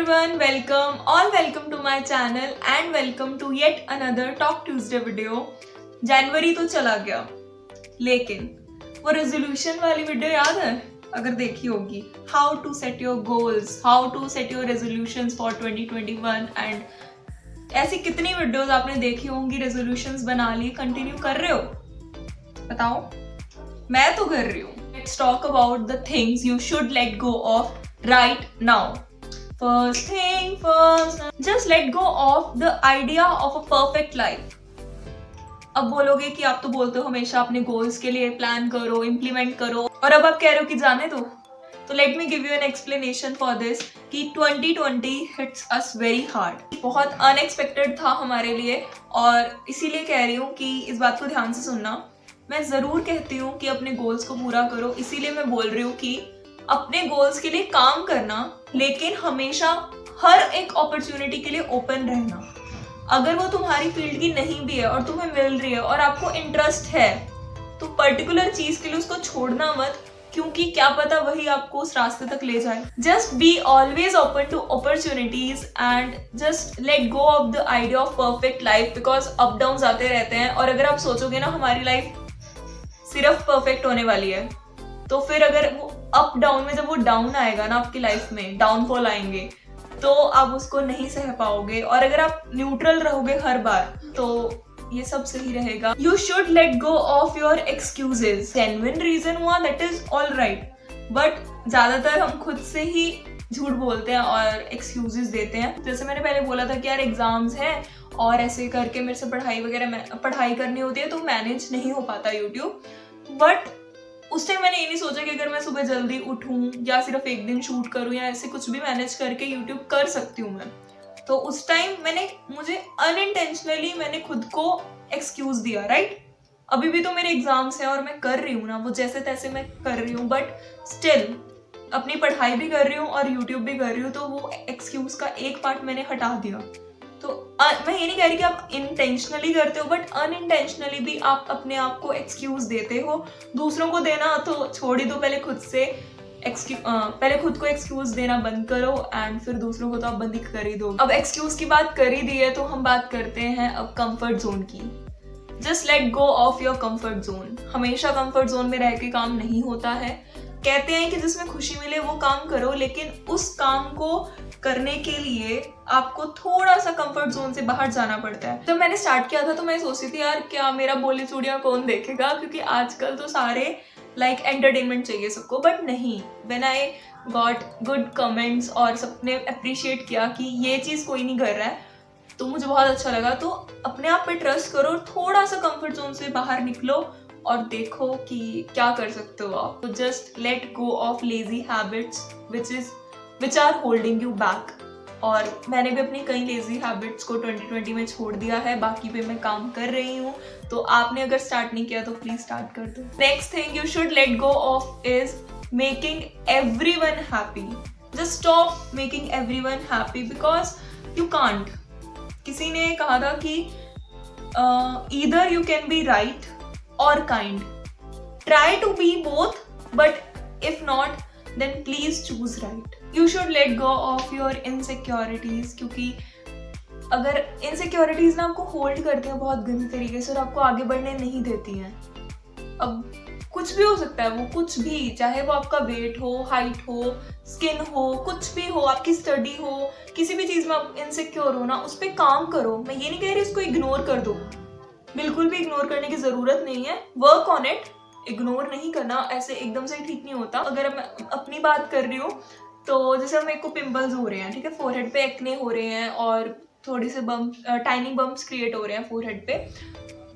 everyone, welcome to my channel and welcome to yet another Talk Tuesday video. जनवरी तो चला गया, लेकिन वो रेजोल्यूशन वाली वीडियो याद है? अगर देखी होगी, how to set your goals, how to set your resolutions for 2021 and ऐसी कितनी वीडियोस आपने देखी होंगी, रेजोल्यूशंस बना लिए, कंटिन्यू कर रहे हो? बताओ, मैं तो कर रही हूँ. Let's talk about the things you should let go of right now. First thing first, just let go of the idea of a perfect life. अब बोलोगे कि आप तो बोलते हो हमेशा अपने गोल्स के लिए प्लान करो, इम्प्लीमेंट करो, और अब आप कह रहे हो कि जाने दो. तो let me give you an explanation for this कि 2020 हिट्स अस वेरी हार्ड. बहुत अनएक्सपेक्टेड था हमारे लिए और इसीलिए कह रही हूँ कि इस बात को ध्यान से सुनना. मैं ज़रूर कहती हूँ कि अपने गोल्स को पूरा करो, इसीलिए मैं बोल रही हूँ कि अपने गोल्स के लिए काम करना, लेकिन हमेशा हर एक अपॉर्चुनिटी के लिए ओपन रहना. अगर वो तुम्हारी फील्ड की नहीं भी है और तुम्हें मिल रही है और आपको इंटरेस्ट है, तो पर्टिकुलर चीज के लिए उसको छोड़ना मत, क्योंकि क्या पता वही आपको उस रास्ते तक ले जाए. Just be always open to opportunities and just let go of the idea of perfect life, because up down आते रहते हैं. और अगर आप सोचोगे ना हमारी लाइफ सिर्फ परफेक्ट होने वाली है, तो फिर अगर वो अप डाउन में जब वो डाउन आएगा ना आपकी लाइफ में, डाउनफॉल आएंगे, तो आप उसको नहीं सह पाओगे. और अगर आप न्यूट्रल रहोगे हर बार, तो ये सब सही रहेगा. You should let go of your excuses. Genuine reason हुआ that is all right, but ज्यादातर हम खुद से ही झूठ बोलते हैं और एक्सक्यूजेस देते हैं. जैसे मैंने पहले बोला था कि यार एग्जाम्स हैं और ऐसे करके मेरे से पढ़ाई करनी होती है, तो मैनेज नहीं हो पाता यूट्यूब. बट उस टाइम मैंने ये नहीं सोचा कि अगर मैं सुबह जल्दी उठूं या सिर्फ एक दिन शूट करूं या ऐसे कुछ भी मैनेज करके यूट्यूब कर सकती हूँ मैं. तो उस टाइम मुझे अनइंटेंशनली मैंने खुद को एक्सक्यूज दिया, राइट? अभी भी तो मेरे एग्जाम्स हैं और मैं कर रही हूँ ना, वो जैसे तैसे मैं कर रही हूँ, बट स्टिल अपनी पढ़ाई भी कर रही हूँ और यूट्यूब भी कर रही हूँ. तो वो एक्सक्यूज का एक पार्ट मैंने हटा दिया. तो मैं ये नहीं कह रही कि आप इंटेंशनली करते हो, बट अनइंटेंशनली भी आप अपने आप को एक्सक्यूज देते हो. दूसरों को देना तो छोड़ ही दो, पहले खुद को एक्सक्यूज देना बंद करो एंड फिर दूसरों को तो आप बंद ही कर ही दो. अब एक्सक्यूज की बात कर ही दी है, तो हम बात करते हैं अब कंफर्ट जोन की. Just let go of your comfort zone. हमेशा कंफर्ट जोन में रह के काम नहीं होता है. कहते हैं कि जिसमें खुशी मिले वो काम करो, लेकिन उस काम को करने के लिए आपको थोड़ा सा कंफर्ट जोन से बाहर जाना पड़ता है. जब मैंने स्टार्ट किया था तो मैं सोचती थी यार क्या मेरा बोली चूड़ियां कौन देखेगा, क्योंकि आजकल तो सारे लाइक एंटरटेनमेंट चाहिए सबको. बट नहीं, when I got good comments और सबने अप्रिशिएट किया कि ये चीज़ कोई नहीं कर रहा है, तो मुझे बहुत अच्छा लगा. तो अपने आप पे ट्रस्ट करो, थोड़ा सा कंफर्ट जोन से बाहर निकलो और देखो कि क्या कर सकते हो आप. तो just let go of lazy habits which are holding you back. और मैंने भी अपनी कई लेजी हैबिट्स को 2020 में छोड़ दिया है, बाकी पे मैं काम कर रही हूँ. तो आपने अगर स्टार्ट नहीं किया तो प्लीज स्टार्ट कर दो. Next thing you should let go of is making everyone happy. Just stop making everyone happy because you can't. किसी ने कहा था कि either you can be right or kind. Try to be both, but if not, then please choose right. You should let go of your insecurities, क्योंकि अगर insecurities ना आपको hold करती हैं बहुत गंदी तरीके से और आपको आगे बढ़ने नहीं देती हैं. अब कुछ भी हो सकता है, वो कुछ भी, चाहे वो आपका वेट हो, हाइट हो, स्किन हो, कुछ भी हो, आपकी स्टडी हो, किसी भी चीज़ में आप इनसिक्योर हो ना, उस पर काम करो. मैं ये नहीं कह रही उसको इग्नोर कर दो, बिल्कुल भी इग्नोर करने की जरूरत नहीं है. Work on it. इग्नोर नहीं करना ऐसे एकदम से ठीक नहीं होता. अगर मैं अपनी बात कर रही हूँ, तो जैसे मेरे को पिंपल्स हो रहे हैं, ठीक है, फोरहेड पे एक्ने हो रहे हैं और थोड़े से टाइनी बम्प्स क्रिएट हो रहे हैं फोरहेड पे,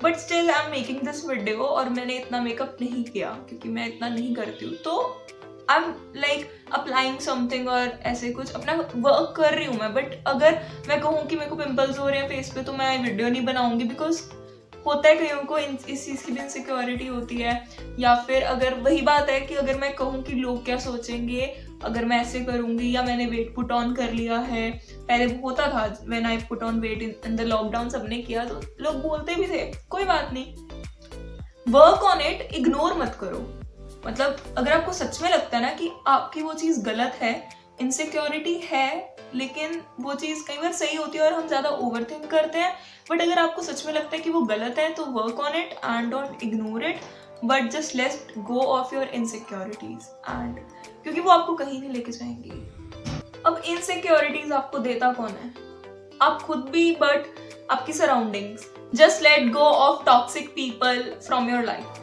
but still I am making this video. और मैंने इतना मेकअप नहीं किया क्योंकि मैं इतना नहीं करती हूँ. तो I am like applying something और ऐसे कुछ अपना वर्क कर रही हूँ मैं. बट अगर मैं कहूँ कि मेरे को पिंपल्स हो रहे हैं फेस पे, तो मैं वीडियो नहीं बनाऊंगी, बिकॉज होता है कईयों को इस चीज़ की भी इनसिक्योरिटी होती है. या फिर अगर वही बात है कि अगर मैं कहूँ कि लोग क्या सोचेंगे अगर मैं ऐसे करूँगी, या मैंने वेट पुट ऑन कर लिया है. पहले वो होता था when I put on weight in the lockdown, सबने किया तो लोग बोलते भी थे. कोई बात नहीं, वर्क ऑन इट. इग्नोर मत करो. मतलब अगर आपको सच में लगता है ना कि आपकी वो चीज़ गलत है, इनसिक्योरिटी है, लेकिन वो चीज़ कई बार सही होती है और हम ज़्यादा ओवरथिंक करते हैं। बट अगर आपको सच में लगता है कि वो गलत है तो work on it and don't ignore it, but just let go of your insecurities and क्योंकि वो आपको कहीं नहीं लेके जाएंगी। अब इनसिक्योरिटीज आपको देता कौन है? आप खुद भी, बट आपकी surroundings. Just let go of toxic people from your life.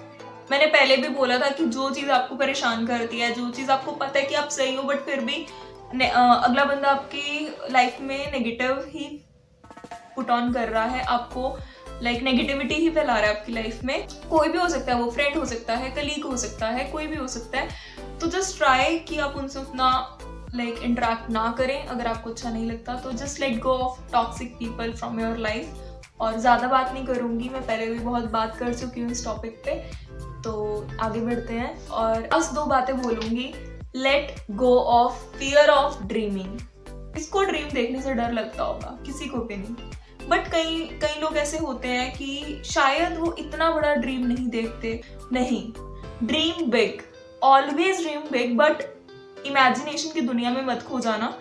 मैंने पहले भी बोला था कि जो चीज़ आपको परेशान करती है, जो चीज़ आपको पता है कि आप सही हो बट फिर भी अगला बंदा आपकी लाइफ में नेगेटिव ही पुट ऑन कर रहा है, आपको लाइक नेगेटिविटी ही फैला रहा है आपकी लाइफ में, कोई भी हो सकता है, वो फ्रेंड हो सकता है, कलीग हो सकता है, कोई भी हो सकता है। तो जस्ट ट्राई कि आप उनसे उतना लाइक इंटरेक्ट ना करें। अगर आपको अच्छा नहीं लगता तो just let go of toxic people from your life. और ज़्यादा बात नहीं करूँगी, मैं पहले भी बहुत बात कर चुकी हूँ इस टॉपिक पे, तो आगे बढ़ते हैं। और बस 2 बातें बोलूँगी। Late go of fear of dreaming. इसको ड्रीम देखने से डर लगता होगा, किसी को भी नहीं, बट कई लोग ऐसे होते हैं कि शायद वो इतना बड़ा ड्रीम नहीं देखते। नहीं, dream big, always dream big, but imagination की दुनिया में मत खो जाना।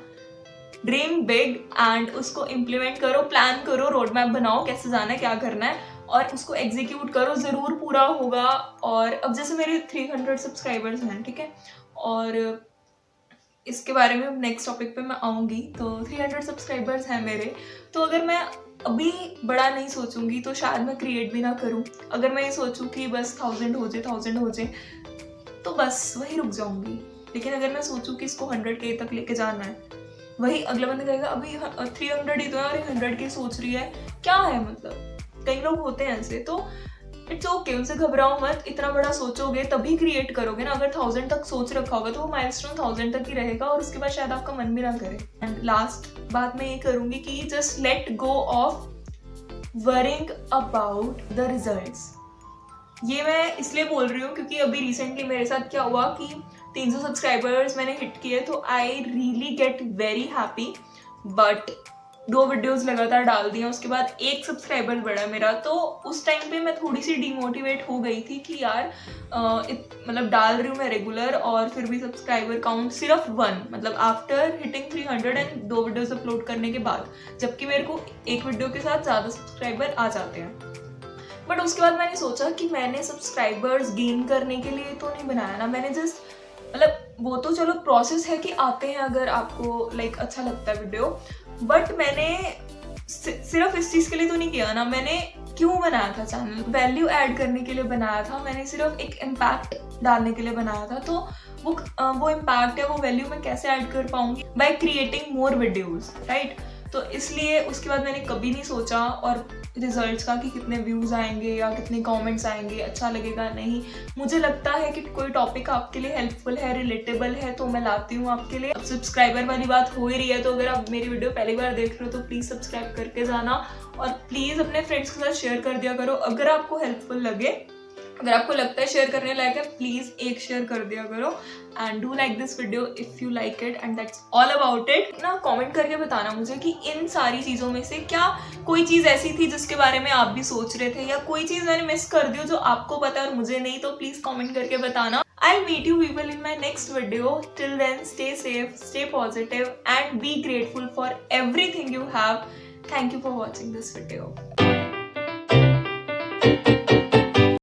ड्रीम बिग एंड उसको इम्प्लीमेंट करो, प्लान करो, रोड मैप बनाओ कैसे जाना है, क्या करना है, और उसको एग्जीक्यूट करो, ज़रूर पूरा होगा। और अब जैसे मेरे 300 सब्सक्राइबर्स हैं, ठीक है, और इसके बारे में नेक्स्ट टॉपिक पे मैं आऊँगी। तो 300 सब्सक्राइबर्स हैं मेरे, तो अगर मैं अभी बड़ा नहीं सोचूंगी तो शायद मैं क्रिएट भी ना करूँ। अगर मैं ये सोचूं कि बस 1000 हो जाए तो बस वही रुक जाऊंगी। लेकिन अगर मैं सोचूं कि इसको 100K तक लेके जाना है, वही अगला बंदा कहेगा अभी 300 ही तो है और 100K सोच रही है, क्या है मतलब। कई लोग होते हैं ऐसे, तो इट्स ओके, उनसे घबराओ मत। इतना बड़ा सोचोगे तभी क्रिएट करोगे ना। अगर 1000 तक सोच रखा होगा तो वो माइलस्टोन 1000 तक ही रहेगा और उसके बाद शायद आपका मन भी ना करे। एंड लास्ट बात मैं ये करूंगी कि just let go of worrying about the results. ये मैं इसलिए बोल रही हूँ क्योंकि अभी रिसेंटली मेरे साथ क्या हुआ कि 300 सब्सक्राइबर्स मैंने हिट किए, तो I really get very happy. But 2 videos लगातार डाल दिए, उसके बाद 1 सब्सक्राइबर बढ़ा मेरा। तो उस टाइम पे मैं थोड़ी सी डिमोटिवेट हो गई थी कि यार मतलब डाल रही हूँ मैं रेगुलर और फिर भी सब्सक्राइबर काउंट सिर्फ 1, मतलब after hitting 300 and 2 videos upload करने के बाद, जबकि मेरे को 1 वीडियो के साथ ज़्यादा सब्सक्राइबर आ जाते हैं। बट उसके बाद मैंने सोचा कि मैंने सब्सक्राइबर्स गेन करने के लिए तो नहीं बनाया ना, मैंने जस्ट मतलब वो तो चलो प्रोसेस है कि आते हैं अगर आपको लाइक अच्छा लगता है वीडियो, बट मैंने सिर्फ इस चीज़ के लिए तो नहीं किया ना। मैंने क्यों बनाया था चैनल? वैल्यू ऐड करने के लिए बनाया था। मैंने सिर्फ एक इम्पैक्ट डालने के लिए बनाया था। तो वो इम्पैक्ट है, वो वैल्यू मैं कैसे ऐड कर पाऊंगी? By creating more videos, right. तो इसलिए उसके बाद मैंने कभी नहीं सोचा और रिजल्ट्स का कि कितने व्यूज़ आएंगे या कितने कमेंट्स आएंगे, अच्छा लगेगा, नहीं। मुझे लगता है कि कोई टॉपिक आपके लिए हेल्पफुल है, रिलेटेबल है, तो मैं लाती हूँ आपके लिए। अब सब्सक्राइबर वाली बात हो ही रही है, तो अगर आप मेरी वीडियो पहली बार देख रहे हो तो प्लीज़ सब्सक्राइब करके जाना और प्लीज़ अपने फ्रेंड्स के साथ शेयर कर दिया करो अगर आपको हेल्पफुल लगे। अगर आपको लगता है शेयर करने लायक है, प्लीज़ एक शेयर कर दिया करो and do like this video if you like it and that's all about it. ना कमेंट करके बताना मुझे कि इन सारी चीज़ों में से क्या कोई चीज़ ऐसी थी जिसके बारे में आप भी सोच रहे थे, या कोई चीज़ मैंने मिस कर दी हो जो आपको पता है और मुझे नहीं, तो प्लीज़ कमेंट करके बताना। I'll meet you people in my next video. Till then, stay safe, stay positive and be grateful for everything you have. Thank you for watching this video.